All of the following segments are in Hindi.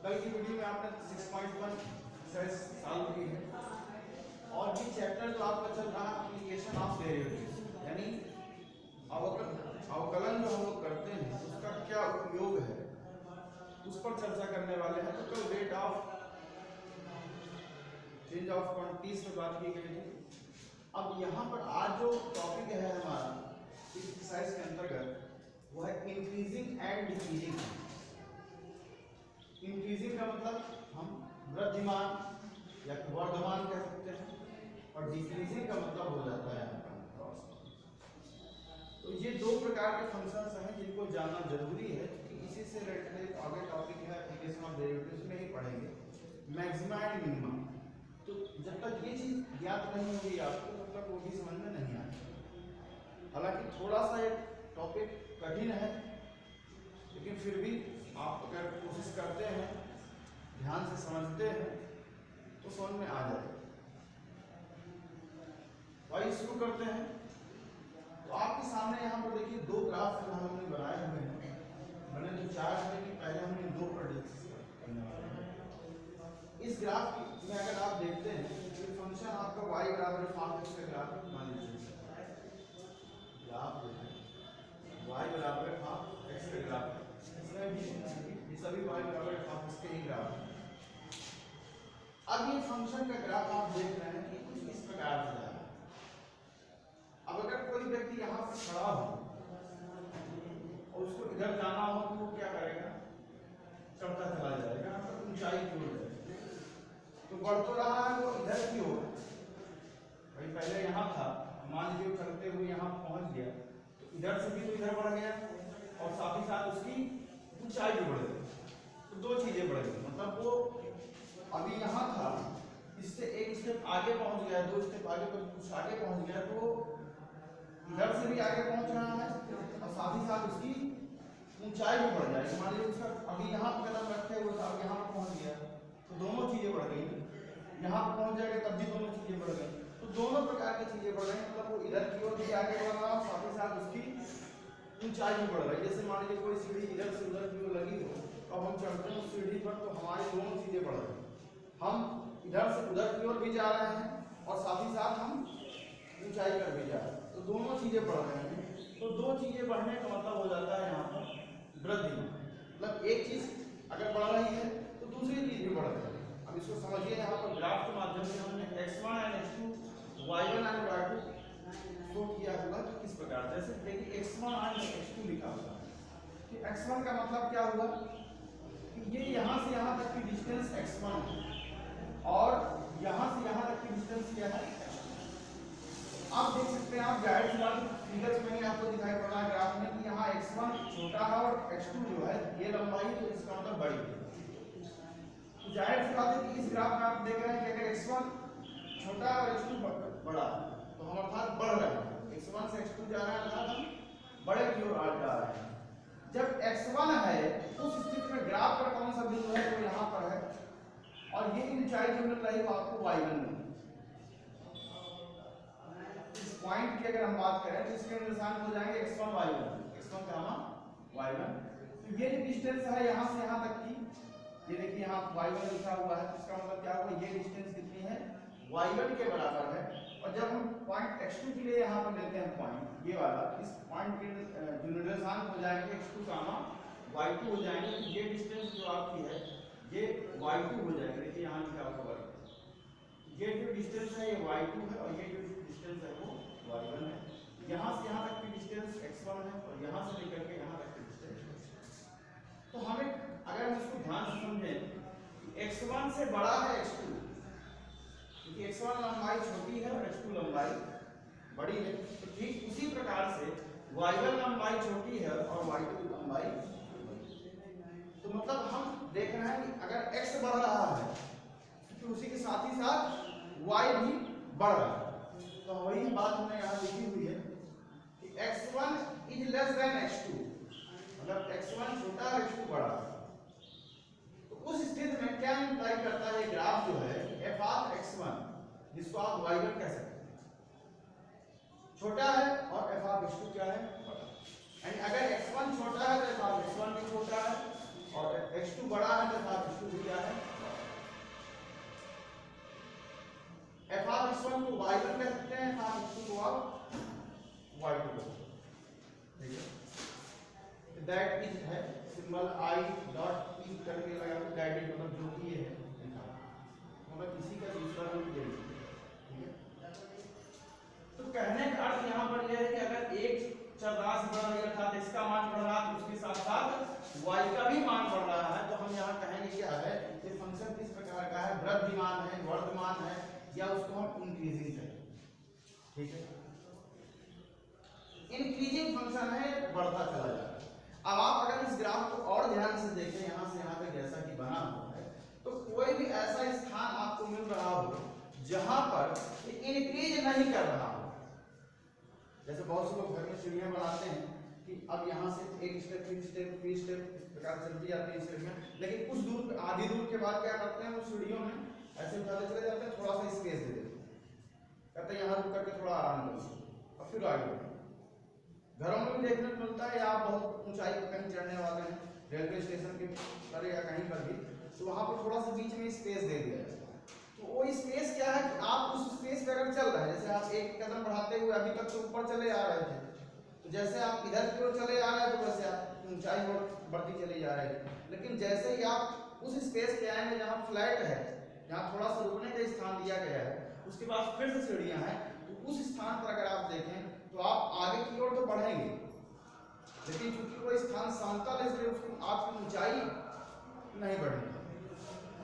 कल की वीडियो में आपने 6.1 एक्सरसाइज सॉल्व की है और भी चैप्टर जो आपका चल रहा है एप्लीकेशन ऑफ डेरिवेटिव्स, यानी अवकलन जो हम लोग करते हैं उसका क्या उपयोग है उस पर चर्चा करने वाले हैं। तो कल rate of change of quantities पर बात की गई थी। अब यहाँ पर आज जो टॉपिक है हमारा इस एक्सरसाइज के अंतर्गत वो है इंक्रीजिंग एंड डिक्रीजिंग। इंक्रीजिंग का मतलब हम वृद्धिमान या वर्धमान कह सकते हैं और डिक्रीजिंग का मतलब हो जाता है क्रॉस। तो ये दो प्रकार के फंक्शंस हैं जिनको जानना जरूरी है क्योंकि इसी से रिलेटेड आगे टॉपिक है एप्लीकेशन ऑफ डेरिवेटिव्स में ही पढ़ेंगे मैक्सिमा एंड मिनिमा। तो जब तक ये चीज ज्ञात नहीं होगी आपको तब तक वो भी समझ में नहीं आएगी। हालांकि थोड़ा सा ये टॉपिक कठिन है लेकिन फिर भी आप अगर कोशिश करते हैं ध्यान से समझते हैं तो समझ में आ जाएगा। वही शुरू करते हैं। तो आपके सामने यहाँ पर देखिए दो ग्राफ हमने बनाए हुए हैं। मैंने जो चार्ट है कि पहले हमने दो पर डिस्कस करने वाले हैं। इस ग्राफ में अगर आप देखते हैं तो फंक्शन आपका y बराबर हाफ एक्स का ग्राफ मान लीजिए। ग्राफ जो है y बराबर हाफ एक्स का ग्राफ है। इसमें भी ये सभी y बराबर हाफ एक्स के ही ग्राफ है। अब ये फंक्शन का ग्राफ आप देख रहे हैं कि कुछ इस प्रकार से है। अब अगर कोई व्यक्ति यहाँ पर खड़ा हो और उसको इधर जाना हो तो वो क्या करेगा, चढ़ता चला जाएगा, ऊंचाई की ओर जाएगा। तो बढ़ तो रहा है वो इधर की ओर, भाई पहले यहाँ था, मान लीजिए चलते हुए यहाँ पहुंच गया तो इधर से भी तो इधर बढ़ गया और साथ ही साथ उसकी ऊंचाई भी बढ़ गई। तो दो चीजें बढ़ गई, मतलब वो अभी यहाँ था, इससे एक स्टेप आगे पहुंच गया, दो स्टेप आगे कुछ आगे पहुंच गया तो इधर से भी आगे पहुंच रहा है और साथ ही साथ उसकी ऊंचाई भी बढ़ जाएगी। मान लीजिए उसका अभी यहाँ पर कदम रखे हुए था, यहाँ पर पहुंच गया तो दोनों चीजें बढ़ गई। यहाँ पर पहुंच जाएगा तब भी दोनों चीजें बढ़ गई। तो दोनों प्रकार की चीजें बढ़ गई, मतलब वो इधर की ओर भी आगे बढ़ रहा है साथ ही साथ उसकी ऊंचाई भी बढ़ रही है। जैसे मान लीजिए कोई सीढ़ी इधर से उधर की ओर लगी हो, अब हम चढ़ते हैं उस सीढ़ी पर तो हमारी दोनों चीजें बढ़ रही, हम इधर से उधर की ओर भी जा रहे हैं और साथ ही साथ हम ऊंचाई पर भी जा रहे हैं, तो दोनों चीजें बढ़ रही हैं। तो दो चीजें बढ़ने का मतलब हो जाता है यहाँ पर वृद्धि। मतलब एक चीज अगर बढ़ रही है तो दूसरी चीज भी बढ़ रही है। अब इसको समझिए, यहाँ पर ग्राफ के माध्यम से हमने x1 and x2 y1 and y2 show किया हुआ किस प्रकार, जैसे देखिए x1 एंड x2 लिखा हुआ है कि x1 का मतलब क्या हुआ कि ये यहाँ से यहाँ तक की डिस्टेंस x1 है और यहाँ से यहाँ तक की डिस्टेंस क्या है। आप देख सकते हैं, आप जाहिर सी बात फिगर्स में ही आपको दिखाई पड़ रहा है ग्राफ में कि यहाँ x1 छोटा है और x2 जो है ये लंबाई तो इसका मतलब बड़ी है। तो जाहिर सी बात है कि इस ग्राफ में आप देख रहे हैं कि अगर x1 छोटा है और x2 बड़ा है तो हम अर्थात बढ़ रहे हैं, x1 से x2 जा रहे हैं अर्थात हम बड़े की ओर जा रहे हैं। जब x1 है उस स्थिति में ग्राफ पर कौन सा बिंदु है, तो यहाँ पर है और ये ऊंचाई जो मिल रही है वो आपको y1 में। पॉइंट की अगर हम बात करें तो इसके निशान हो जाएंगे x1 y1, x1 का मान y1। तो ये जो डिस्टेंस है यहाँ से यहाँ तक की, ये देखिए यहाँ y1 लिखा हुआ है, तो इसका मतलब क्या हुआ, ये डिस्टेंस कितनी है, y1 के बराबर है। और जब हम पॉइंट x2 के लिए यहाँ पर लेते हैं पॉइंट ये वाला, इस पॉइंट के जो निर्देशांक हो जाएंगे x2 का मान y2 हो जाएंगे। तो ये डिस्टेंस जो आपकी है ये y2 हो जाएगी। देखिए यहाँ लिखा हुआ है, ये जो डिस्टेंस है ये y2 है और ये जो डिस्टेंस है वो y1 है। यहाँ से यहाँ तक की डिस्टेंस x1 है और यहाँ से लेकर के यहाँ तक की डिस्टेंस। तो हमें अगर हम इसको ध्यान से समझें, x1 से बड़ा है x2, क्योंकि x1 लंबाई छोटी है और x2 लंबाई बड़ी है। तो ठीक उसी प्रकार से y1 लंबाई छोटी है और y2 लंबाई बड़ी है। तो मतलब हम देख रहे हैं कि अगर x बढ़ रहा है तो उसी के साथ ही साथ y भी बढ़ रहा है। तो वही बात हमने यहाँ लिखी हुई है कि x1 is less than x2, मतलब x1 छोटा और x2 बड़ा। तो उस स्थिति में क्या इंप्लाई करता है ग्राफ जो है f ऑफ x1, जिसको आप y1 कह सकते हैं, छोटा है और f ऑफ x2 क्या है, बड़ा। यानी अगर x1 छोटा है तो f ऑफ x1 भी छोटा है और x2 बड़ा है तो f(x2) भी क्या है, f(x1) को y1 कहते हैं, f(x2) को आप y2 कहते हैं। ठीक है, दैट इज है सिंबल I डॉट ई करके लगा, दैट इज मतलब जो कि ये है लिखा, मतलब इसी का दूसरा रूप ये है। ठीक है, तो कहने का अर्थ यहाँ पर यह है कि अगर एक चरराशि बढ़ रही है अर्थात x का मान बढ़ रहा है तो उसके साथ साथ y का भी मान बढ़ रहा है, तो हम यहाँ कहेंगे क्या है, ये फंक्शन किस प्रकार का है, वृद्धिमान है, वर्धमान है, या उसको हम इंक्रीजिंग कहें। ठीक है, इंक्रीजिंग फंक्शन है, बढ़ता चला जाता है। अब आप अगर इस ग्राफ को और ध्यान से देखें यहाँ से यहाँ तक जैसा कि बना हुआ है, तो कोई भी ऐसा स्थान आपको मिल रहा हो जहां पर इंक्रीज नहीं कर रहा हो। जैसे बहुत से लोग घर में सीढ़ियां बनाते हैं कि अब यहाँ से एक स्टेप फिर स्टेप फिर स्टेप इस प्रकार चलती जाती है सीढ़ियां, लेकिन कुछ दूर आधी दूर के बाद क्या करते हैं, वो सीढ़ियों में ऐसे उठाते चले जाते हैं, थोड़ा सा स्पेस दे देते हैं, कहते हैं यहाँ रुक करके थोड़ा आराम करो और फिर आगे बढ़ो। घरों में भी देखने को मिलता है, या आप बहुत ऊंचाई पर कहीं चढ़ने वाले हैं, रेलवे स्टेशन के पर या कहीं पर भी, तो वहां पर थोड़ा सा बीच में स्पेस दे दिया जाता है। तो वो स्पेस क्या है कि आप उस स्पेस पे अगर चल रहे हैं, जैसे आप एक कदम बढ़ाते हुए अभी तक तो ऊपर चले आ रहे थे, तो जैसे आप इधर की ओर चले आ रहे हैं तो वैसे आप ऊंचाई और बढ़ती चली जा रही है। लेकिन जैसे ही आप उस स्पेस पे आएंगे जहाँ फ्लैट है, जहाँ थोड़ा सा रुकने का स्थान दिया गया है, उसके बाद फिर से सीढ़ियाँ हैं, तो उस स्थान पर अगर आप देखें तो आप आगे की ओर तो बढ़ेंगे, लेकिन चूंकि वो स्थान समतल है इसलिए उसकी आपकी ऊंचाई नहीं बढ़ेगी,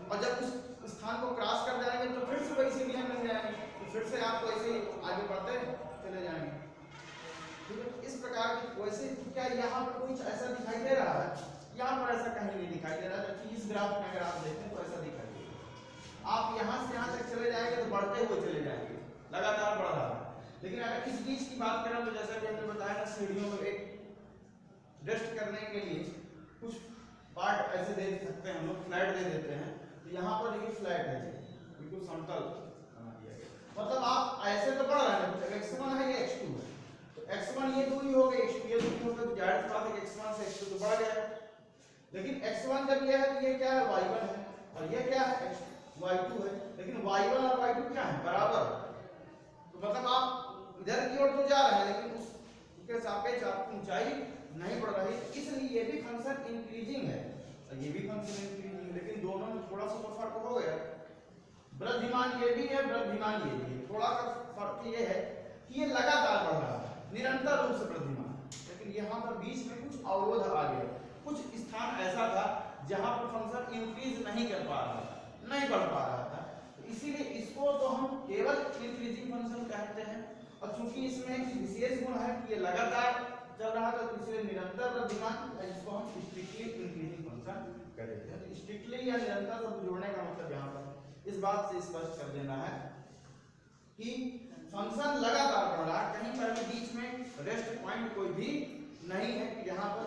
और जब उस स्थान को क्रॉस कर जाएंगे तो फिर से वही सीढ़ियां मिल जाएंगी, तो फिर से आप वैसे ही आगे बढ़ते चले जाएंगे। ठीक है, इस प्रकार की वैसे क्या यहाँ पर कुछ ऐसा दिखाई दे रहा है, यहाँ पर ऐसा कहीं नहीं दिखाई दे रहा, जबकि इस ग्राफ में अगर आप देखें तो ऐसा दिखाई दे रहा है। आप यहाँ से यहाँ तक चले जाएंगे तो बढ़ते हुए चले जाएंगे, लगातार बढ़ रहा है। लेकिन अगर इस बीच की बात करें तो जैसा कि हमने बताया ना, सीढ़ियों में एक रेस्ट करने के लिए कुछ पार्ट ऐसे दे सकते हैं हम लोग, फ्लैट दे देते हैं, तो यहाँ पर देखिए फ्लैट है, बिल्कुल समतल बना दिया गया। मतलब आप ऐसे तो बढ़ रहे हैं, x1 है ये x2 है, तो x1 ये दूरी हो गई, x2 ये दूरी हो गई, तो जाहिर सी बात है x1 से x2 तो बढ़ गया। लेकिन x1 जब ये है तो ये क्या है, y1 है, और ये क्या है, y2 है, लेकिन y1 और y2 क्या है, बराबर। तो मतलब आप इधर की ओर तो जा रहे हैं, लेकिन उसके सापेक्ष आपकी ऊंचाई नहीं बढ़ रही, इसलिए ये भी फंक्शन इंक्रीजिंग है और ये भी फंक्शन इंक्रीजिंग है, लेकिन दोनों में थोड़ा सा तो फर्क हो गया। वृद्धिमान ये भी है, वृद्धिमान ये भी है, थोड़ा सा फर्क ये है कि ये लगातार बढ़ रहा है, निरंतर रूप से वृद्धिमान, लेकिन यहाँ पर बीच में कुछ अवरोध आ गया, कुछ स्थान ऐसा था जहाँ पर फंक्शन इंक्रीज नहीं कर पा रहा था, नहीं बढ़ पा रहा था, तो इसीलिए इसको तो हम केवल इंक्रीजिंग फंक्शन कहते हैं। और चूंकि इसमें एक विशेष गुण है कि ये लगातार चल रहा था, तो इसलिए निरंतर वृद्धिमान, जिसको हम स्ट्रिक्टली इंक्रीजिंग फंक्शन कहते हैं। तो स्ट्रिक्टली या निरंतर शब्द जोड़ने का मतलब यहाँ पर इस बात से स्पष्ट कर देना है कि फंक्शन लगातार बढ़ रहा है, कहीं पर भी बीच में रेस्ट पॉइंट कोई भी नहीं है कि यहाँ पर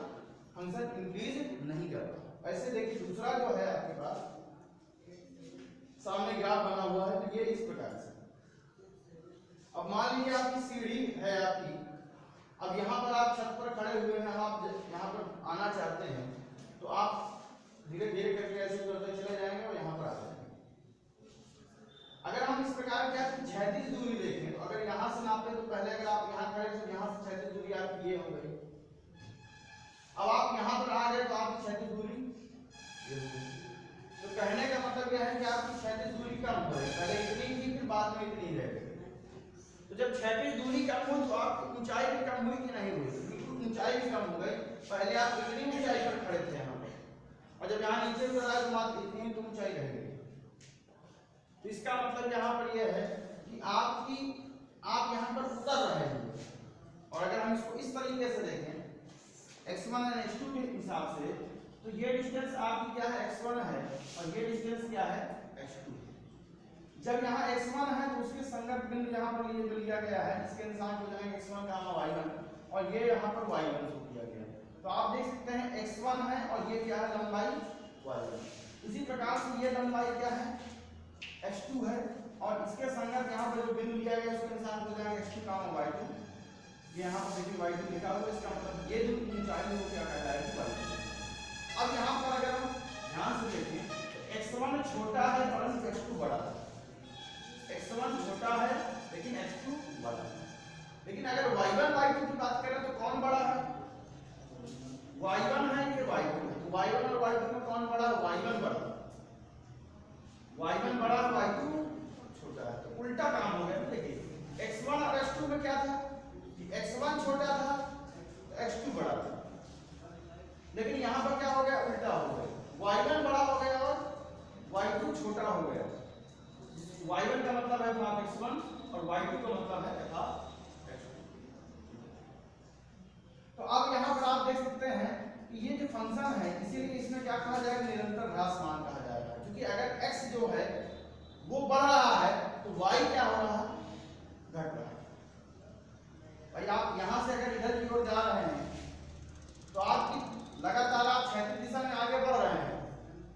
फंक्शन इंक्रीज नहीं कर रहा। ऐसे देखिए दूसरा जो है आपके पास सामने ग्राफ बना हुआ है, तो ये इस प्रकार से, अब मान लीजिए आपकी सीढ़ी है आपकी, अब यहाँ पर आप छत पर खड़े हुए हैं, आप यहाँ पर आना चाहते हैं, तो आप धीरे धीरे करके ऐसे करते चले जाएंगे और यहाँ पर आ जाएंगे। अगर हम इस प्रकार की आपकी क्षैतिज दूरी देखें, तो अगर यहाँ से नापे तो पहले अगर आप यहाँ खड़े तो यहाँ से क्षैतिज दूरी आपकी ये हो गई, अब आप यहाँ पर आ गए तो आपकी क्षैतिज दूरी ये हो गई। तो कहने का मतलब यह है कि आपकी क्षैतिज दूरी कम हो गई, पहले इतनी थी फिर बाद में इतनी रह गई। तो जब क्षैतिज दूरी कम हो तो आपकी ऊंचाई भी कम हुई कि नहीं हुई, बिल्कुल ऊंचाई भी कम हो गई। पहले आप इतनी ऊंचाई पर खड़े थे यहाँ पर, और जब यहाँ नीचे को आए तो मात्र इतनी तो ऊंचाई रह गई। तो इसका मतलब यहाँ पर यह है कि आप यहाँ पर उतर रहे हैं, और अगर हम इसको इस तरीके से देखें x1 और x2 के हिसाब से, तो ये डिस्टेंस आपकी क्या है, x1 है, और ये डिस्टेंस क्या है, x2। जब यहाँ x1 है तो उसके संगत बिंदु यहाँ पर ये लिया गया है, इसके निशान हो जाएंगे x1 y1, और ये यहाँ पर y1 को किया गया है। तो आप देख सकते हैं x1 है और ये क्या है, लंबाई y1। इसी प्रकार से ये लंबाई क्या है, x2 है, और इसके संगत यहाँ पर जो बिंदु लिया गया उसके निशान हो जाएंगे x2 y2। ये यहाँ पर देखिए y2 लिखा हुआ है, इसका मतलब ये जो ऊंचाई है वो क्या कहलाएगी, y2। अब यहाँ पर अगर हम ध्यान से देखें तो x1 छोटा है परंतु x2 बड़ा है। x1 छोटा है लेकिन x2 बड़ा है। लेकिन अगर y1 y2 की बात करें तो कौन बड़ा है? y1 है कि y2 है? तो y1 और y2 में कौन बड़ा है? y1 बड़ा है। y1 बड़ा है, y2 छोटा है। तो उल्टा काम हो गया। देखिए x1 और x2 में क्या था कि x1 छोटा था तो x2 बड़ा था। लेकिन यहाँ पर क्या हो गया? उल्टा हो गया। y1 बड़ा हो गया और y2 छोटा हो गया। y1 का मतलब है हाफ x1 और y2 का मतलब है हाफ x2। तो अब यहाँ पर आप देख सकते हैं कि ये जो फंक्शन है इसीलिए इसमें क्या कहा जाएगा? निरंतर ह्रासमान कहा जाएगा। क्योंकि अगर x जो है वो बढ़ रहा है तो y क्या हो रहा है? घट रहा है। भाई आप यहां से अगर इधर की ओर जा रहे हैं तो आपकी लगातार आप क्षैतिज दिशा में आगे बढ़ रहे हैं,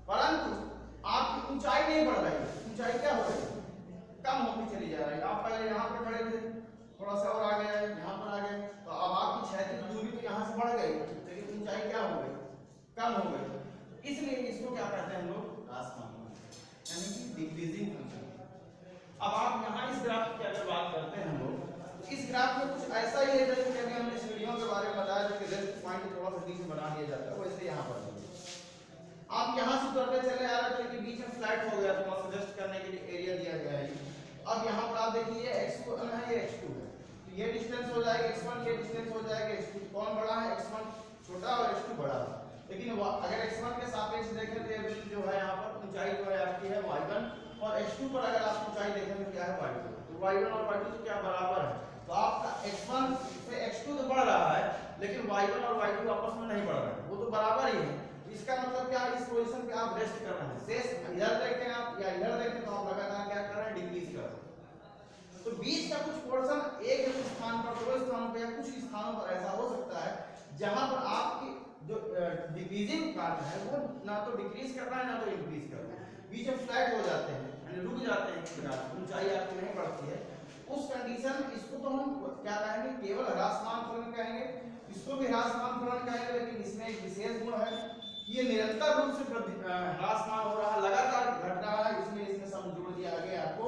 परंतु आपकी ऊंचाई नहीं बढ़ रही है। ऊंचाई क्या हो रही है? कम होती चली जा रही है। आप पहले यहाँ पे खड़े थे, थोड़ा सा और आ गए, यहाँ पर आ गए, तो अब आपकी क्षैतिज दूरी तो यहाँ से बढ़ गई, लेकिन ऊंचाई क्या हो गई? कम हो गई। इसलिए इसको क्या कहते हैं हम लोग? ह्रासमान, यानी कि डिक्रीजिंग फंक्शन। अब आप यहाँ इस ग्राफ की अगर बात करते हैं हम लोग, इस ग्राफ में कुछ ऐसा ही है जैसे कि अभी हमने सीढ़ियों के बारे में बताया जो कि रेस्ट पॉइंट थोड़ा सा नीचे बना दिया जाता है, वैसे यहाँ पर आप यहाँ से उतरते चले आ रहे थे लेकिन बीच में फ्लैट हो गया, तो सजेस्ट करने के लिए एरिया दिया गया है। अब यहाँ पर आप देखिए ये x1 है, ये x2 है, तो ये डिस्टेंस हो जाएगा x1, ये डिस्टेंस हो जाएगा x2। कौन बड़ा है? x1 छोटा और x2 बड़ा है। लेकिन अगर x1 के सापेक्ष देखें तो ये जो है यहाँ पर ऊंचाई जो है आपकी है y1, और x2 पर अगर आप ऊंचाई देखें तो क्या है? y2। तो y1 और y2 तो क्या बराबर है? तो आपका x1 से x2 तो बढ़ रहा है लेकिन y1 और y2 आपस में नहीं बढ़ रहे हैं, वो तो बराबर ही है। इसका मतलब क्या? इस पोजीशन पे आप रेस्ट कर रहे हैं। शेष इधर देखें आप या इधर देखें तो आप लगातार क्या कर रहे हैं? डिक्रीज कर रहे हैं। तो बीच का कुछ पोर्शन एक स्थान पर, दो स्थानों पर या कुछ स्थानों पर ऐसा हो सकता है जहां पर आपकी जो डिक्रीजिंग पार्ट है वो ना तो डिक्रीज कर रहा है ना तो इंक्रीज कर रहा है, बीच में फ्लैट हो जाते हैं, यानी रुक जाते हैं, इस प्रकार ऊंचाई आपकी नहीं बढ़ती है। उस कंडीशन इसको तो हम क्या कहेंगे? केवल ह्रासमान फलन कहेंगे। इसको भी ह्रासमान फलन कहेंगे, लेकिन इसमें एक विशेष गुण है, ये निरंतर रूप से ह्रासमान हो रहा है, लगातार घट रहा है, इसलिए इसमें सब जोड़ दिया गया आपको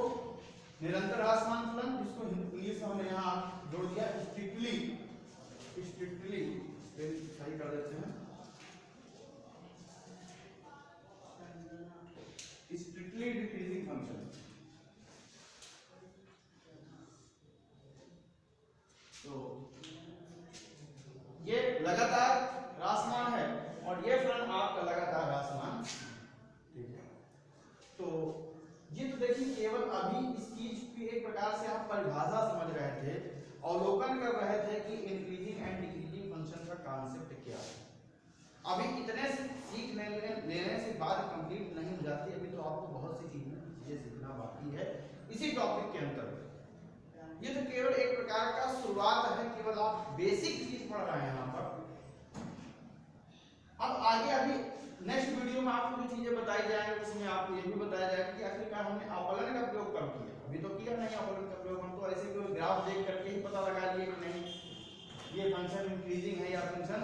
निरंतर ह्रासमान फलन, जिसको इंग्लिश में हमने यहाँ जोड़ दिया स्ट्रिक्टली सही कर देते हैं, स्ट्रिक्टली डिक्रीजिंग फंक्शन। तो ये लगातार ह्रासमान है और ये फलन आपका लगातार ह्रासमान, ठीक है। तो ये तो देखिए केवल अभी इस चीज की एक प्रकार से आप परिभाषा समझ रहे थे, अवलोकन कर रहे थे कि इंक्रीजिंग एंड डिक्रीजिंग फंक्शन का कॉन्सेप्ट क्या है। अभी इतने से सीख लेने से बात कंप्लीट नहीं हो जाती, अभी तो आपको बहुत सी चीजें सीखना बाकी है इसी टॉपिक के अंतर्गत। ये तो केवल एक प्रकार का शुरुआत है, केवल आप बेसिक चीज पढ़ रहे हैं यहाँ पर। अब आगे अभी नेक्स्ट वीडियो में आपको जो चीजें बताई जाएंगी उसमें आपको ये भी बताया जाएगा कि आखिरकार हमने अपलन का प्रयोग कब किया। अभी तो किया नहीं अपलन का प्रयोग, हम तो ऐसे कोई ग्राफ देख करके ही पता लगा लिए कि नहीं ये फंक्शन इंक्रीजिंग है या फंक्शन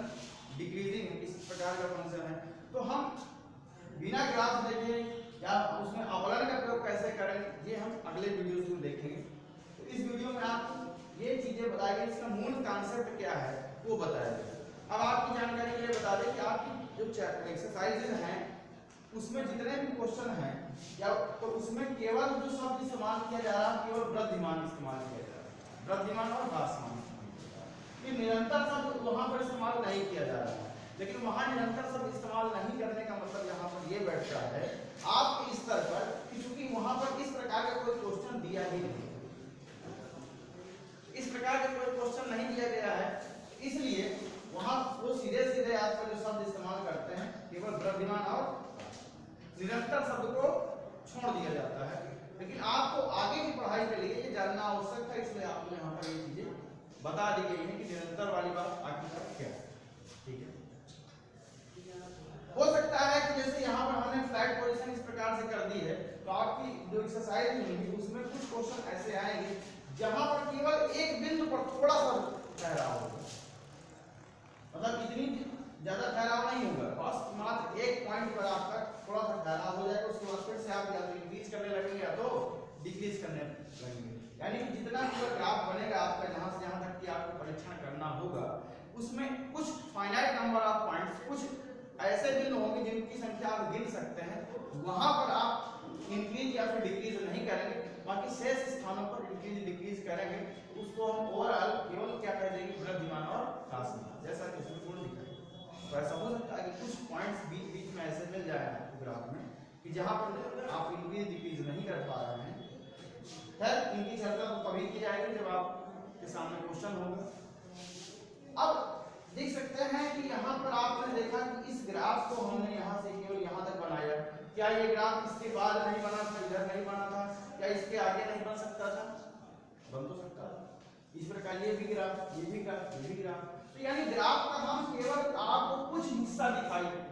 डिक्रीजिंग है, इस प्रकार का फंक्शन है। तो हम बिना ग्राफ देखे या उसमें अपलन का प्रयोग कैसे करें ये हम अगले वीडियो में देखेंगे। तो इस वीडियो में आपको ये चीजें बताई गई, इसका मूल कॉन्सेप्ट क्या है वो बताया गया। अब आपकी जानकारी के लिए बता दें कि आपकी जो एक्सरसाइजेज हैं उसमें जितने भी क्वेश्चन हैं या तो उसमें केवल जो शब्द इस्तेमाल किया जा रहा है केवल वृद्धिमान इस्तेमाल किया जा रहा है, वृद्धिमान और ह्रासमान। ये निरंतर शब्द वहां पर इस्तेमाल नहीं किया जा रहा है, लेकिन वहां निरंतर शब्द इस्तेमाल नहीं करने का मतलब यहाँ पर ये बैठता है आपके स्तर पर कि चूंकि वहां पर इस प्रकार का कोई क्वेश्चन दिया ही नहीं, इस प्रकार का कोई क्वेश्चन नहीं दिया गया है, इसलिए वहां वो सीधे सीधे आपका जो शब्द इस्तेमाल करते हैं केवल वृद्धिमान और निरंतर शब्द को छोड़ दिया जाता है। लेकिन आपको आगे की पढ़ाई के लिए ये जानना आवश्यक है, इसलिए आपको यहाँ पर ये चीजें बता दी गई है कि निरंतर वाली बात आखिरकार क्या है, ठीक है। हो सकता है कि जैसे यहाँ पर हमने फ्लैट पोजीशन इस प्रकार से कर दी है, तो आपकी जो एक्सरसाइज होगी उसमें कुछ क्वेश्चन ऐसे आएंगे जहां पर केवल एक बिंदु पर थोड़ा सा ठहराव होगा, मतलब इतनी ज्यादा ठहराव नहीं होगा, बस मात्र एक पॉइंट पर आपका थोड़ा सा ठहराव हो जाएगा, उसके बाद फिर से आप या तो इंक्रीज करने लगेंगे या तो डिक्रीज करने लगेंगे। यानी कि जितना पूरा ग्राफ बनेगा आपका जहां से जहां तक कि आपको परीक्षण करना होगा, उसमें कुछ फाइनाइट नंबर ऑफ पॉइंट्स, कुछ ऐसे बिंदु होंगे जिनकी संख्या आप गिन सकते हैं, वहां पर आप इंक्रीज या फिर डिक्रीज नहीं करेंगे, बाकी शेष स्थानों पर इंक्रीज डिक्रीज करेंगे। उसको हम ओवरऑल केवल क्या कह देंगे, वृद्धिमान और ह्रासमान, जैसा कि इसमें गुण दिखाई। तो ऐसा हो सकता है कि कुछ पॉइंट्स बीच बीच में ऐसे मिल जाए आपको ग्राफ में कि जहां पर आप इंक्रीज डिक्रीज नहीं कर पा रहे हैं। खैर इनकी चर्चा तो कभी की जाएगी जब आपके सामने क्वेश्चन होगा। अब देख सकते हैं कि यहाँ पर आपने देखा कि इस ग्राफ को हमने यहाँ से केवल यहाँ तक बनाया। क्या ये ग्राफ इसके बाद नहीं बना था, इधर नहीं बना था, क्या इसके आगे नहीं बन सकता था? बन तो सकता था। इस प्रकार ये भी ग्राफ, ये भी ग्राफ, ये भी ग्राफ। तो यानी ग्राफ का हम केवल आपको कुछ हिस्सा दिखा रहे हैं।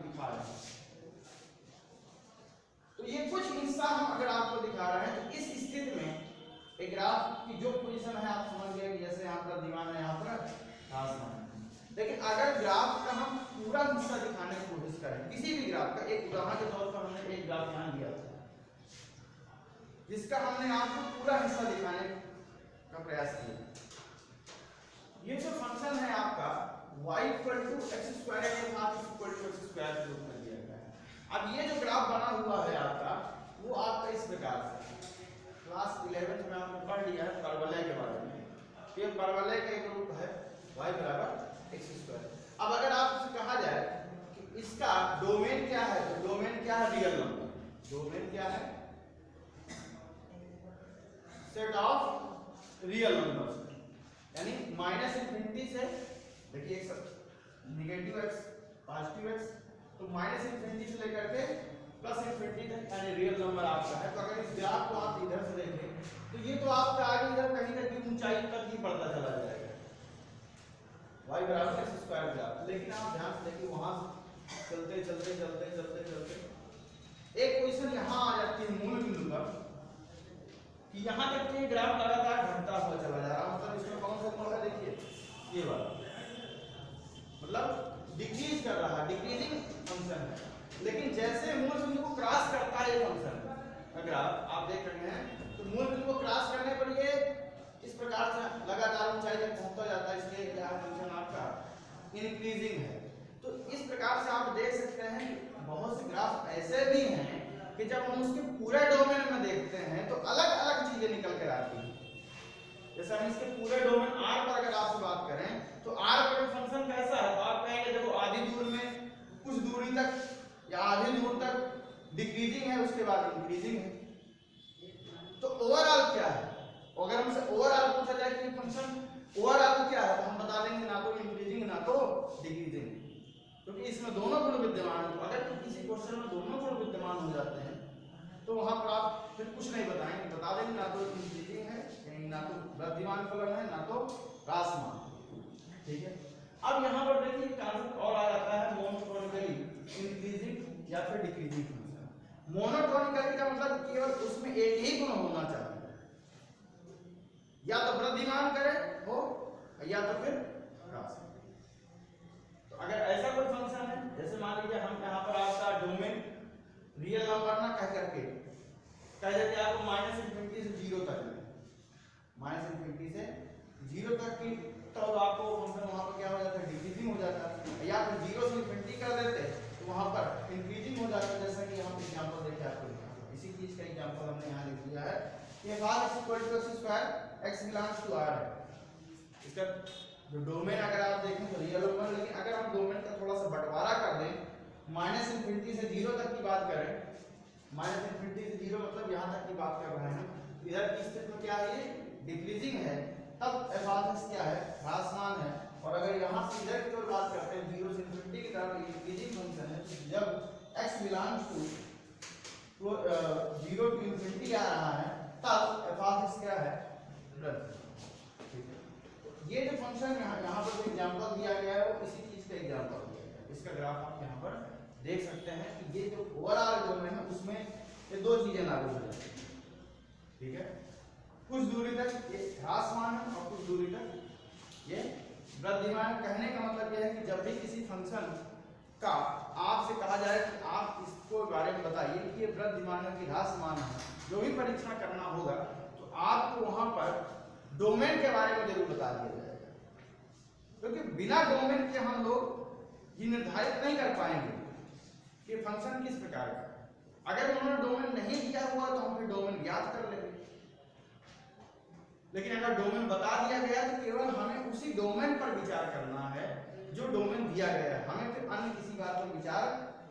तो ये कुछ हिस्सा हम अगर आपको दिखा रहे हैं तो इस स्थिति में एक ग्राफ की जो पोजीशन है आप समझ गए कि जैसे यहाँ पर दीवान है, यहाँ पर ह्रासमान है। लेकिन अगर ग्राफ का हम पूरा हिस्सा दिखाने की कोशिश करें, किसी भी ग्राफ का, एक उदाहरण के तौर पर हमने एक ग्राफ यहाँ लिया था जिसका हमने आपको पूरा हिस्सा दिखाने का प्रयास किया। ये जो फंक्शन है आपका y = x² के साथ x² के रूप में दिया गया है। अब ये जो ग्राफ बना हुआ है आपका, वो आपका इस प्रकार से क्लास 11 में आपने पढ़ लिया है परवलय के बारे में। ये परवलय का एक रूप है y = x²। अब अगर आपसे कहा जाए कि इसका डोमेन क्या है, तो डोमेन क्या है, रियल नंबर। डोमेन क्या है, सेट ऑफ रियल नंबर्स, यानी -∞ से, देखिए नेगेटिव x पॉजिटिव x, तो -∞ से लेकर के +∞ तक यानी रियल नंबर आपका है। तो अगर इस ग्राफ को आप इधर से देखें तो ये तो आपका आगे इधर कहीं ना कहीं ऊंचाई तक ही बढ़ता चला जाएगा y = x² ग्राफ। लेकिन आप ध्यान से देखिए वहां चलते चलते चलते चलते चलते एक पोजीशन यहाँ आ जाती है मूल बिंदु पर कि यहाँ तक ये ग्राफ लगातार घटता हुआ चला जा रहा है। मतलब इसमें कौन सा कोण है, देखिए ये वाला, मतलब डिक्रीज कर रहा है, डिक्रीजिंग फंक्शन है। लेकिन जैसे मूल बिंदु को क्रॉस करता है ये फंक्शन का ग्राफ आप देख रहे हैं, तो मूल बिंदु को क्रॉस करने पर ये इस प्रकार से लगातार ऊंचाई तक पहुंचता जाता है, इसलिए क्या फंक्शन आपका इंक्रीजिंग है। तो इस प्रकार से आप देख सकते हैं कि बहुत से ग्राफ ऐसे भी हैं कि जब हम उसके पूरे डोमेन में देखते हैं तो अलग अलग चीजें निकल कर आती हैं। जैसे हम इसके पूरे डोमेन R पर अगर आपसे बात करें तो R पर फंक्शन कैसा है, तो आप कहेंगे देखो आधी दूर में कुछ दूरी तक या आधी दूर तक डिक्रीजिंग है, उसके बाद इंक्रीजिंग है। तो ओवरऑल क्या है, अगर हमसे ओवरऑल पूछा जाए कि फंक्शन ओवरऑल क्या है, तो हम बता देंगे ना तो इंक्रीजिंग ना तो डिक्रीजिंग, क्योंकि इसमें दोनों गुण विद्यमान है। तो अगर किसी क्वेश्चन में दोनों गुण विद्यमान हो जाते हैं तो वहां पर आप फिर कुछ नहीं बताएंगे, बता देंगे ना तो इंक्रीजिंग है, ना तो वृद्धिमान फलन है, ना तो ह्रासमान। ठीक है, अब यहाँ पर देखिए कॉन्सेप्ट और आ जाता है मोनोटोनिकली इंक्रीजिंग या फिर डिक्रीजिंग फंक्शन। मोनोटोनिकली का मतलब केवल उसमें एक ही गुण होना चाहिए, या तो वृद्धिमान करे हो या तो फिर ह्रासमान। तो अगर ऐसा कोई फंक्शन है, जैसे मान लीजिए हम यहाँ पर आपका डोमेन रियल नंबर ना कह करके कह देते आपको -∞ से 0 तक है, -∞ से 0 तक की, तो आपको फंक्शन वहां पर क्या हो जाता है, डिक्रीजिंग हो जाता है। या फिर 0 से ∞ कर देते तो वहां पर इंक्रीजिंग हो जाता है। जैसा कि हम एग्जांपल देखे आपको, इसी चीज का एग्जांपल हमने यहाँ लिख दिया है कि f(x = x², x belongs to R) है। इसका जो डोमेन अगर आप देखें तो रियल नंबर, लेकिन अगर हम डोमेन का थोड़ा सा बंटवारा कर दें, -∞ से 0 तक की बात करें, -∞ से 0 मतलब यहाँ तक की बात कर रहे हैं, इधर की स्थिति में क्या है, ये डिक्रीजिंग है, तब f(x) क्या है, ह्रासमान है। और अगर यहाँ से इधर की ओर बात करते हैं 0 से ∞ की तरफ इंक्रीजिंग फंक्शन है, तो जब x belongs to 0 to ∞ आ रहा है तब f(x) क्या है, वृद्धि। ये जो फंक्शन यहाँ पर जो एग्जांपल दिया गया है वो इसी चीज का एग्जांपल दिया गया है। इसका ग्राफ आप यहाँ पर देख सकते हैं कि ये जो ओवरऑल डोमेन है उसमें ये दो चीजें लागू हो जाती हैं। ठीक है, कुछ दूरी तक ये ह्रासमान है और कुछ दूरी तक ये वृद्धिमान। कहने का मतलब यह है कि जब भी किसी फंक्शन का आपसे कहा जाए कि आप इसको बारे में बताइए कि ये वृद्धिमान की ह्रासमान है, जो भी परीक्षण करना होगा तो आपको वहां पर डोमेन के बारे में जरूर बता दिया जाएगा, क्योंकि बिना डोमेन के हम लोग ये निर्धारित नहीं कर पाएंगे कि फंक्शन किस प्रकार का। अगर उन्होंने डोमेन नहीं दिया हुआ तो हम फिर डोमेन ज्ञात कर लेंगे, लेकिन अगर डोमेन बता दिया गया तो केवल हमें उसी डोमेन पर विचार करना है जो डोमेन दिया गया है, हमें फिर अन्य किसी बात पर विचार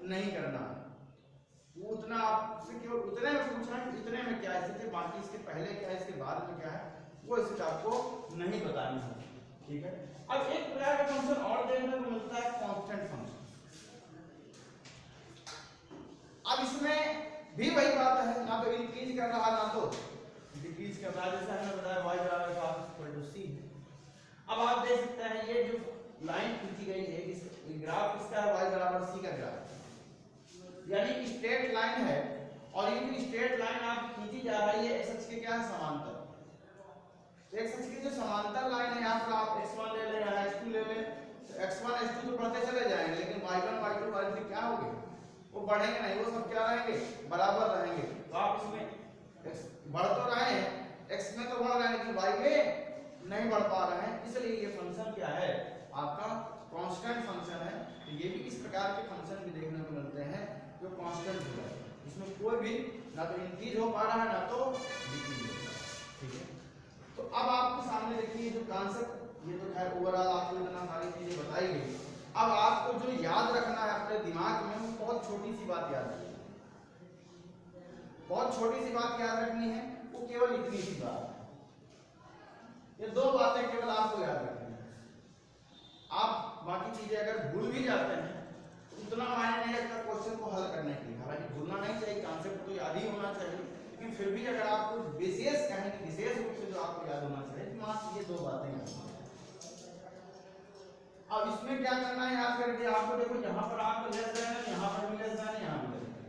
नहीं करना है। वो उतना आपसे केवल उतने में पूछना कि इतने में क्या स्थिति है, बाकी इसके पहले क्या है, इसके बाद में क्या है, वो स्थिति आपको नहीं बतानी है। ठीक है, अब एक प्रकार का फंक्शन और देखने को मिलता है कांस्टेंट फंक्शन। अब इसमें भी वही बात है, ना तो इंक्रीज कर रहा ना तो डिक्रीज कर रहा है, जैसे हमने बताया y बराबर हाफ इक्वल टू c। अब आप देख सकते हैं ये जो लाइन खींची गई है, इस ग्राफ इसका है y बराबर c का ग्राफ, यानी स्ट्रेट लाइन है और ये जो स्ट्रेट लाइन आप खींची जा रही है x अक्ष के क्या है, समांतर। x अक्ष की जो समांतर लाइन है, यहाँ पर आप x1 ले लें, यहाँ x2 ले लें, तो x1 x2 तो बढ़ते चले जाएंगे, लेकिन y1 y2 y3 क्या होंगे, वो बढ़ेंगे नहीं, वो सब क्या रहेंगे, बराबर रहेंगे। तो आप इसमें बढ़ तो रहे हैं, x में तो बढ़ रहे हैं लेकिन y में नहीं बढ़ पा रहे हैं, इसलिए ये फंक्शन क्या है, आपका कांस्टेंट फंक्शन है। तो ये भी इस प्रकार के फंक्शन भी देखने को मिलते हैं जो कांस्टेंट हो रहा है, इसमें कोई भी ना तो इंक्रीज हो पा रहा है ना तो डिक्रीज हो रहा है। ठीक है, तो अब आपके सामने देखिए जो कॉन्सेप्ट, ये तो खैर ओवरऑल आपको इतना सारी चीजें बताई गई। अब आपको जो याद रखना है अपने दिमाग में, वो बहुत छोटी सी बात याद रखनी है, बहुत छोटी सी बात याद रखनी है, वो केवल इतनी सी बात है, ये दो बातें केवल आपको याद रखनी है। आप बाकी चीजें अगर भूल भी जाते हैं तो उतना मायने नहीं रखता क्वेश्चन को हल करने के लिए, हालांकि भूलना नहीं चाहिए, कॉन्सेप्ट तो याद ही होना चाहिए, लेकिन फिर भी अगर आपको विशेष कहें कि विशेष रूप से जो आपको याद होना चाहिए तो मात्र ये दो बातें याद होना। अब इसमें क्या करना है, याद करके आपको देखो यहाँ पर आपको लेस देन है, यहाँ पर भी लेस देन है, यहाँ भी लेस देन।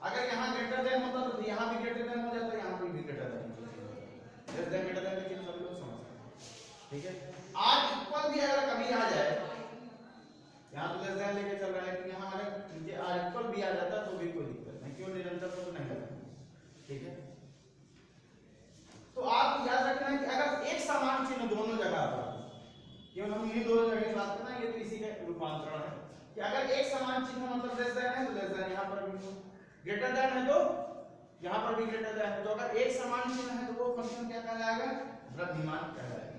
अगर यहाँ ग्रेटर देन होता तो यहाँ भी ग्रेटर देन हो जाता, यहाँ पर भी greater than, less than greater than लेकिन सब लोग समझते हैं। ठीक है, आज इक्वल भी अगर कभी आ जाए, यहाँ तो लेस देन लेके चल रहा है, लेकिन यहाँ अगर नीचे आज इक्वल भी आ जाता तो भी कोई दिक्कत नहीं, क्यों निरंतर तो नहीं लगता। ठीक है, तो आप याद रखना है कि अगर एक समान चिन्ह दोनों जगह पर, केवल हम यही दोनों जगह बात करना, ये तो इसी का रूपांतरण है कि अगर एक समान चिन्ह मतलब लेस देन है तो लेस देन यहाँ पर भी, ग्रेटर देन है तो यहाँ पर भी ग्रेटर देन है। तो अगर एक समान चिन्ह है तो वो फंक्शन क्या कहलाएगा, वृद्धिमान कहलाएगा।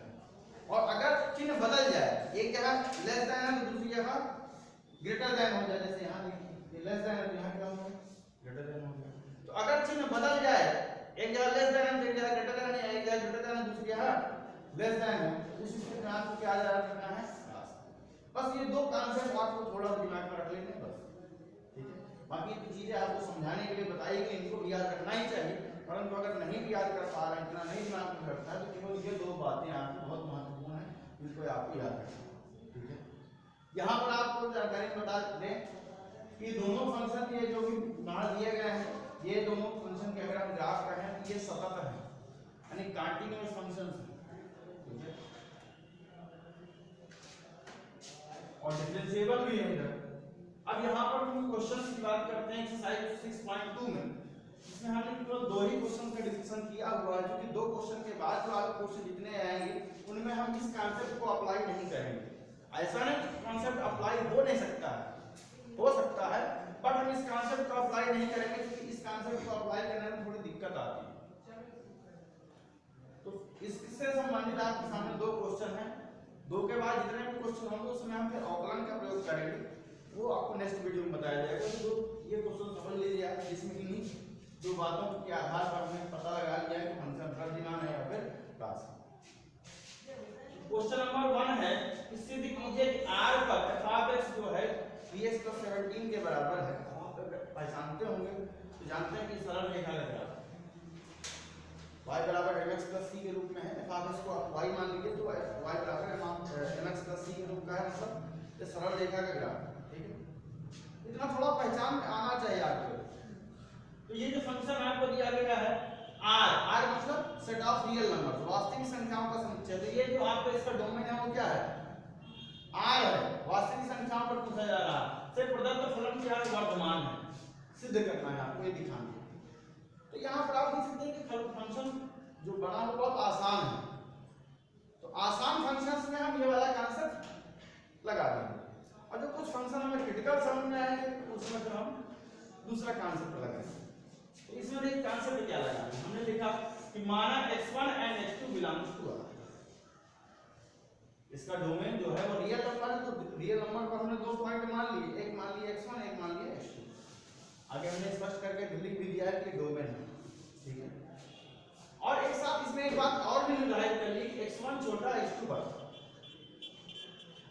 और अगर चिन्ह बदल जाए, एक जगह लेस देन है तो दूसरी जगह ग्रेटर देन हो जाए, जैसे यहाँ देखिए लेस देन है तो यहाँ क्या होगा, ग्रेटर देन हो गया। तो अगर चिन्ह बदल जाए, एक जगह लेस देन है तो एक जगह ग्रेटर देन है, एक जगह ग्रेटर देन है दूसरी जगह लेस देन है, उस स्थिति में आपको क्या याद रखना है, बस ये दो कॉन्सेप्ट आपको थोड़ा दिमाग में रख लेने बस। ठीक है, बाकी तो चीजें आपको समझाने के लिए बताई गई, इनको भी याद रखना ही चाहिए, परंतु अगर नहीं भी याद कर पा रहे हैं, इतना नहीं दिमाग में रखता है, तो केवल ये दो बातें आपको बहुत महत्वपूर्ण है, इनको आपको याद रखना है। ठीक है, यहाँ पर आपको जानकारी बता दें कि दोनों फंक्शन ये जो भी बाहर दिए गए हैं, ये दोनों फंक्शन के अगर हम ग्राफ करें तो ये सतत है, यानी कंटीन्यूअस फंक्शन है। और डिफरेंशिएबल भी है इधर। अब यहाँ पर हम क्वेश्चंस की बात करते हैं एक्सरसाइज 6.2 में, इसमें हमने केवल दो ही क्वेश्चन का डिस्कशन किया हुआ है, क्योंकि दो क्वेश्चन के बाद जो आगे क्वेश्चन जितने आएंगे उनमें हम इस कॉन्सेप्ट को अप्लाई नहीं करेंगे। ऐसा नहीं कॉन्सेप्ट अप्लाई हो नहीं सकता है, हो सकता है, बट हम इस कॉन्सेप्ट को अप्लाई नहीं करेंगे क्योंकि इस कॉन्सेप्ट को अप्लाई करने में थोड़ी दिक्कत आती है। तो इससे संबंधित आपके सामने दो क्वेश्चन है, दो के बाद जितने भी क्वेश्चन होंगे उसमें हम फिर अवकलन का प्रयोग करेंगे, वो आपको नेक्स्ट वीडियो में बताया जाएगा। तो ये क्वेश्चन समझ लीजिए आप, जिसमें इन्हीं दो बातों के आधार पर हमने पता लगा लिया कि फंक्शन वृद्धिमान है या फिर ह्रास। क्वेश्चन नंबर 1 है, स्थिति कीजिए कि r पर f(x) जो है 3x + 17 के बराबर है। आप पहचानते होंगे तो जानते हैं कि सरल रेखा का ग्राफ y बराबर mx + c के रूप में है, f(x) को आप y मान लीजिए तो y बराबर mx + c के रूप का है, मतलब ये सरल रेखा का ग्राफ है। ठीक है, इतना थोड़ा पहचान में आना चाहिए आपको। तो ये जो फंक्शन आपको दिया गया है r मतलब सेट ऑफ रियल नंबर्स, वास्तविक संख्याओं का समुच्चय। तो ये जो आपका इसका डोमेन है वो क्या है, r है, वास्तविक संख्या यहाँ पर पूछा जा रहा है, से प्रदत्त फलन क्या है, वर्तमान है, सिद्ध करना है आपको, ये दिखाना है। तो यहाँ पर आप देख सकते हैं कि फंक्शन जो बना हुआ बहुत आसान है। तो आसान फंक्शंस में हम ये वाला कॉन्सेप्ट लगा देंगे, और जो कुछ फंक्शन हमें क्रिटिकल समझ में आएंगे उसमें फिर हम दूसरा कॉन्सेप्ट लगाएंगे। तो इसमें देखिए कॉन्सेप्ट क्या लगाना, हमने देखा कि माना x1 and x2 belongs to R, इसका डोमेन जो है वो रियल नंबर है, तो रियल नंबर पर हमने दो पॉइंट मान लिए, एक मान लिया x1, एक मान लिया x2। आगे हमने स्पष्ट करके लिख भी दिया है कि डोमेन है, ठीक है। और एक साथ इसमें एक बात और भी निर्धारित कर ली, x1 छोटा x2 बड़ा।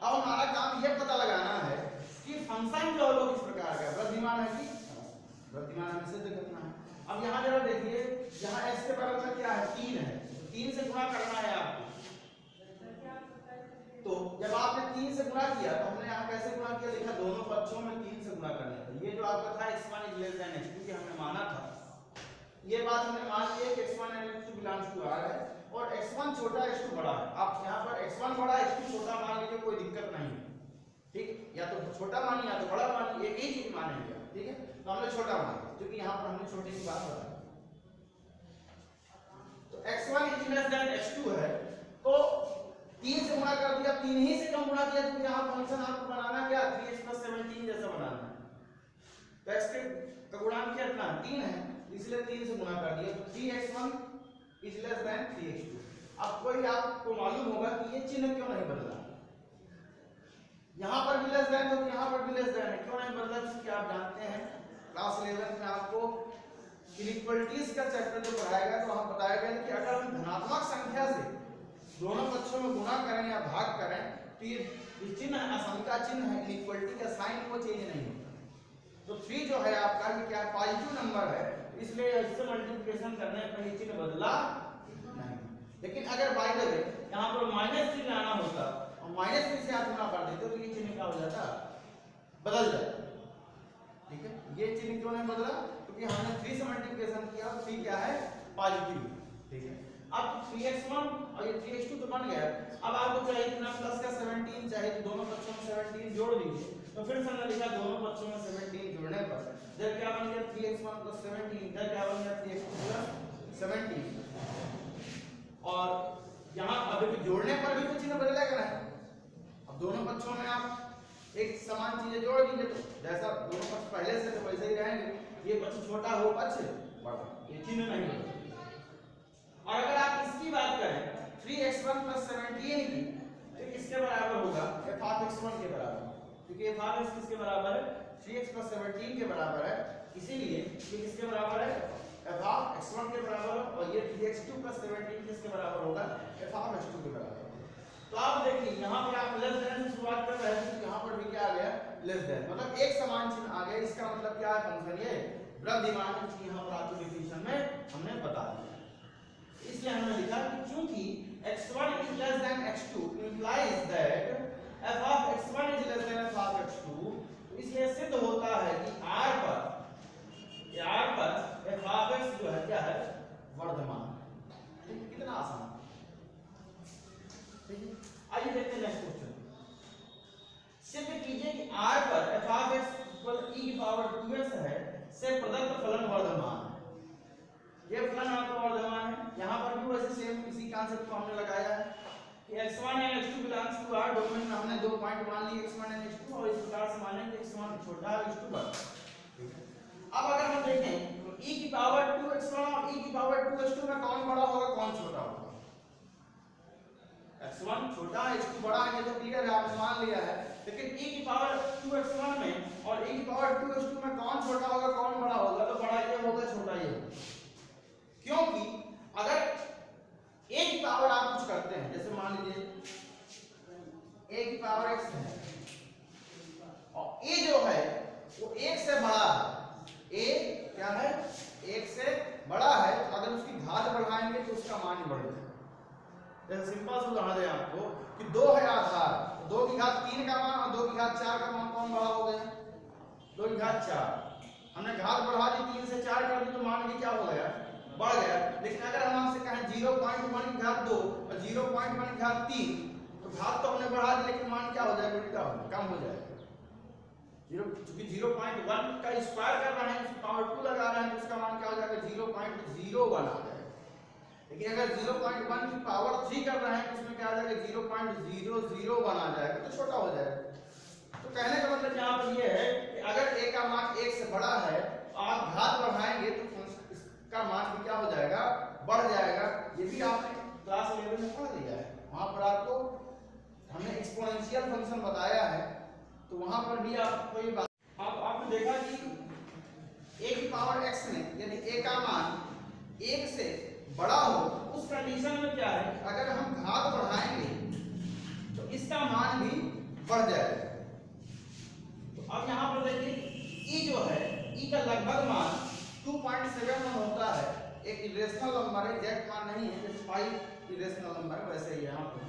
अब हमारा काम यह पता लगाना है कि फंक्शन जो है वो किस प्रकार का है, वृद्धिमान है कि वृद्धिमान, हमें सिद्ध करना है। अब यहाँ जरा देखिए, यहाँ x के बराबर क्या है, 3 है, 3 से गुणा करना है आपको। तो जब आपने 3 से गुणा किया तो हमने यहाँ कैसे गुणा किया, देखा दोनों पक्षों में 3 से गुणा करना था। ये जो आपका था x1 is less than x2 कि हमने माना था, ये बात हमने मान ली कि x1 and x2 belongs to R है, और x1 छोटा x2 बड़ा है। आप यहाँ पर x1 बड़ा x2 छोटा मान लीजिए, कोई दिक्कत नहीं है, ठीक, या तो छोटा मानिए या तो बड़ा मानिए, एक ही चीज मानेंगे, ठीक है। तो हमने छोटा माना क्योंकि यहाँ पर हमने छोटे की बात बताई। तो x1 is less than x2 है, तो 3 से गुणा कर दिया, 3 ही से कम गुणा किया, तो यहाँ फंक्शन आपको बनाना क्या, 3x + 17 जैसा बनाना है। तो x का गुणांक कितना है, 3 है, इसलिए 3 से गुणा कर दिया, तो 3x1 is less than 3x2। अब कोई आपको मालूम होगा कि ये चिन्ह क्यों नहीं बदला, यहाँ पर भी लेस देन तो यहाँ पर भी लेस देन है, क्यों नहीं बदला, क्योंकि आप जानते हैं क्लास 11 में आपको इनइक्वालिटीज का चैप्टर जो पढ़ाएगा तो हम बताएगा कि अगर हम धनात्मक संख्या से दोनों पक्षों में गुणा करें या भाग करें तो ये चिन्ह असमता चिन्ह है, इनइक्वालिटी का साइन वो चेंज नहीं होता। तो 3 जो है आपका ये क्या पॉजिटिव नंबर है, इसलिए इससे मल्टीप्लिकेशन करने पर ये चिन्ह बदला नहीं। लेकिन अगर बाय द वे यहाँ पर माइनस चिन्ह आना होता और माइनस में से आप गुणा कर देते तो ये चिन्ह क्या हो जाता, बदल जाता, ठीक है। ये चिन्ह क्यों नहीं बदला, क्योंकि हमने 3 से मल्टीप्लिकेशन किया, 3 क्या है पॉजिटिव, ठीक है। अब 3x1 और ये 3x2 तो बन गया। अब आपको चाहिए कि ना प्लस का 17, चाहे दोनों पक्षों में 17 जोड़ दीजिए, तो फिर से हमने लिखा दोनों पक्षों में 17 जोड़ने पर जब क्या बन गया 3x1 + 17, जब क्या बन गया 3x2 + 17। और यहाँ अभी भी जोड़ने पर भी तो चिन्ह बदलेगा ना। अब दोनों पक्षों में आप एक समान चीजें जोड़ दीजिए, तो जैसा दोनों पक्ष पहले से तो वैसे ही रहेंगे, ये पक्ष छोटा हो पक्ष बड़ा, ये चिन्ह नहीं बदलेगा। और अगर आप इसकी बात करें 3x1 + 17 की, तो इसके बराबर होगा f(x1) के बराबर, क्योंकि f(x) किसके बराबर है, 3x + 17 के बराबर है, इसीलिए ये किसके बराबर है, f(x1) के बराबर, और ये 3x2 + 17 किसके बराबर होगा, f(x2) के बराबर। तो आप देखिए यहाँ पर आप लेस देन से शुरुआत कर रहे हैं, तो यहाँ पर भी क्या आ गया लेस देन, मतलब एक समान चिन्ह आ गया। इसका मतलब क्या है, फंक्शन ये वृद्धिमान है, यहाँ पर आपको डिफिनेशन में हमने बता दिया। इसलिए हमने लिखा कि चूंकि x1 is less than x2 implies that f(x1) is less than f(x2), तो इसलिए सिद्ध होता है कि R पर f(x) जो है क्या है, वर्धमान। कितना आसान, ठीक है। आइए देखते हैं नेक्स्ट क्वेश्चन। सिद्ध कीजिए कि R पर f(x) e⁻²s है से प्रदत्त फलन वर्धमान है। ये फलन आपका वर्धमान है। यहाँ पर भी वैसे सेम इसी कॉन्सेप्ट को हमने लगाया है कि x1 and x2 belongs to R, domain में हमने दो पॉइंट मान लिए x1 एंड x2, और इस प्रकार से माने कि x1 छोटा है x2 बड़ा, ठीक है। अब अगर हम देखें तो e⁻²x1 और e⁻²x2 में कौन बड़ा होगा कौन छोटा होगा, x1 छोटा है x2 बड़ा है, ये तो क्लियर है, आपने मान लिया है। लेकिन e⁻²x1 में और e⁻²x2 में कौन छोटा होगा कौन बड़ा होगा, तो बड़ा ये होगा छोटा ये होगा, क्योंकि अगर a की पावर आप कुछ करते हैं, जैसे मान लीजिए a की पावर x है और a जो है वो 1 से बड़ा है, a क्या है 1 से बड़ा है, तो अगर उसकी घात बढ़ाएंगे तो उसका मान बढ़ जाएगा। जैसे सिंपल सा उदाहरण है आपको कि 2 है आधार, 2 की घात 3 का मान और 2 की घात 4 का मान कौन बड़ा हो गया, 2 की घात 4। हमने घात बढ़ा दी 3 से 4 कर दी तो मान भी क्या हो गया, बढ़ गया। लेकिन अगर हम आपसे कहें 0.1 की घात 2 और 0.1 की घात 3, तो घात तो हमने बढ़ा दी लेकिन मान क्या हो जाएगा, उल्टा हो कम हो जाएगा। चूंकि 0.1 का स्क्वायर कर रहे हैं, उसकी पावर 2 लगा रहे हैं, तो उसका मान क्या हो जाएगा 0.01 आ जाएगा। लेकिन अगर 0.1 की पावर 3 कर रहे हैं तो उसमें क्या आ जाएगा 0.001 आ जाएगा, तो छोटा हो जाएगा। तो कहने का मतलब यहाँ पर ये है कि अगर a का मान 1 से बड़ा है तो आप घात बढ़ाएंगे तो इसका मान भी क्या हो जाएगा, बढ़ जाएगा। ये भी आपने क्लास 11 में पढ़ लिया है, वहां पर आपको हमने एक्सपोनेंशियल फंक्शन बताया है, तो वहां पर भी आपको ये बात आपने देखा कि a की पावर x में यदि a का मान 1 से बड़ा हो, उस कंडीशन में क्या है, अगर हम घात बढ़ाएंगे तो इसका मान भी बढ़ जाएगा। तो अब यहाँ पर देखिए e जो है, e का लगभग मान 2.71 होता है। एक इरेशनल नंबर है, एग्जैक्ट मान नहीं है, जैसे 5 इरेशनल नंबर है वैसे ही यहाँ पर।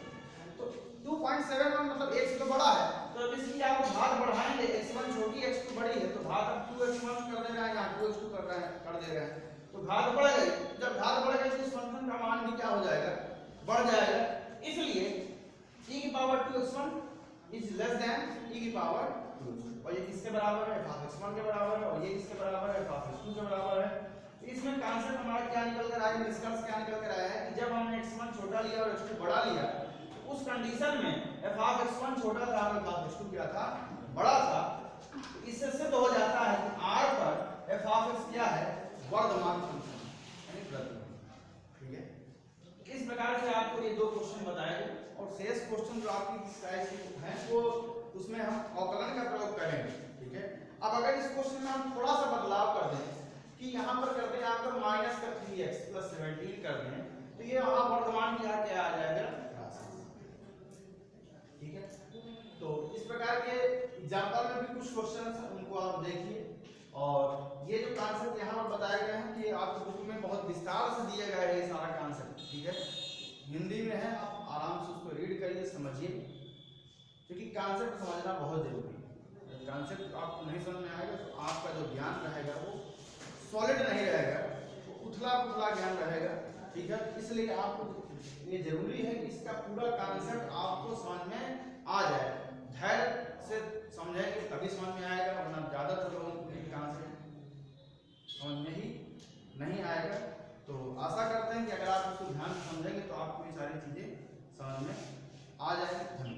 तो 2.71 मतलब 1 से तो बड़ा है, तो अब इसकी आप घात बढ़ाएंगे, x1 छोटी x2 बड़ी है, तो घात अब 2x1 कर दे रहे हैं, यहाँ 2x2 कर दे रहे हैं, तो घात बढ़ गई। जब घात बढ़ गई तो इस फंक्शन का मान भी क्या हो जाएगा, बढ़ जाएगा। इसलिए e की power 2x1 is less than e की पावर 2, और ये किसके बराबर है, f(x1) के बराबर है, और ये किसके बराबर है, f(x2) के बराबर है। इसमें कॉन्सेप्ट हमारा क्या निकल कर आया, निष्कर्ष क्या निकल कर आया है कि जब हमने x1 छोटा लिया और x2 बड़ा लिया, तो उस कंडीशन में f(x1) छोटा था और f(x2) क्या था, बड़ा था। तो इससे सिद्ध हो जाता है कि r पर f(x) क्या है, वर्धमान फंक्शन यानी प्रतिलोम। ठीक है, इस प्रकार से आपको ये दो क्वेश्चन बताए गए, और शेष क्वेश्चन जो आपकी टाइप हैं वो उसमें हम अवकलन का प्रयोग करेंगे। ठीक है, अब अगर इस क्वेश्चन में हम थोड़ा सा बदलाव कर दें कि यहाँ पर करते हैं आपका माइनस का 3x + 17 कर दें, तो ये वहाँ वर्धमान की क्या आ जाएगा, ठीक है। तो इस प्रकार के एग्जांपल में भी कुछ क्वेश्चन उनको आप देखिए, और ये जो कॉन्सेप्ट यहाँ पर बताए गए हैं कि आपकी बुक में बहुत विस्तार से दिया गया है ये सारा कॉन्सेप्ट। ठीक है, हिंदी में है, आप आराम से उसको रीड करिए, समझिए, क्योंकि कॉन्सेप्ट समझना बहुत जरूरी है। कॉन्सेप्ट आपको नहीं समझ में आएगा तो आपका जो ज्ञान रहेगा वो सॉलिड नहीं रहेगा, वो उथला पुथला ज्ञान रहेगा। ठीक है, इसलिए आपको ये जरूरी है कि इसका पूरा कॉन्सेप्ट आपको समझ में आ जाए। धैर्य से समझेंगे तभी समझ में आएगा, वरना ज़्यादातर लोगों को कॉन्सेप्ट समझ में ही नहीं आएगा। तो आशा करते हैं कि अगर आप उसको ध्यान से समझेंगे तो आपको ये सारी चीज़ें समझ में आ जाएगी। धन्यवाद।